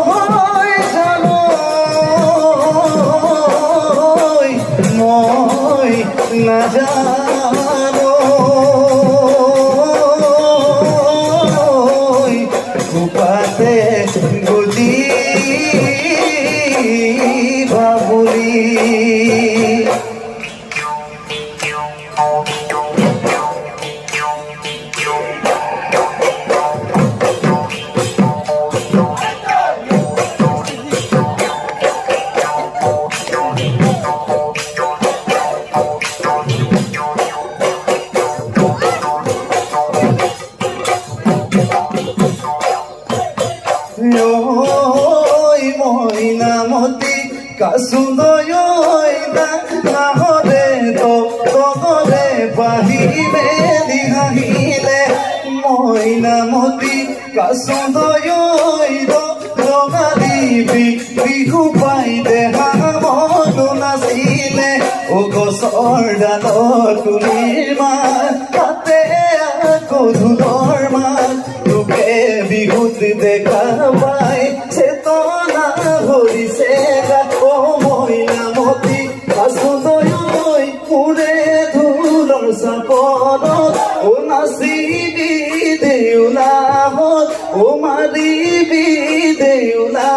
হয় জানো মই নাজানো কুপাতে বুজি বাবুলি ঐ মইনামতি কাছুন্দৈ নাহৰে তগৰে বাহিৰে হাঁহিলে মইনামতি কাছুন্দৈ ৰঙালী বিহু পাই দেহা মনো নাচিলে ও গছৰ ডালত তুলিৰ মাত তাতে আকৌ ঢোলৰ মাত লোকে বিহুত দেখা পাই চেতনা ভৰিছে গাত ও মইনামতি কাছুন্দৈ মোৰে ঢোলৰ চাপনত ও নাচিবি দেউলাহত ও মাৰিবি দেউলা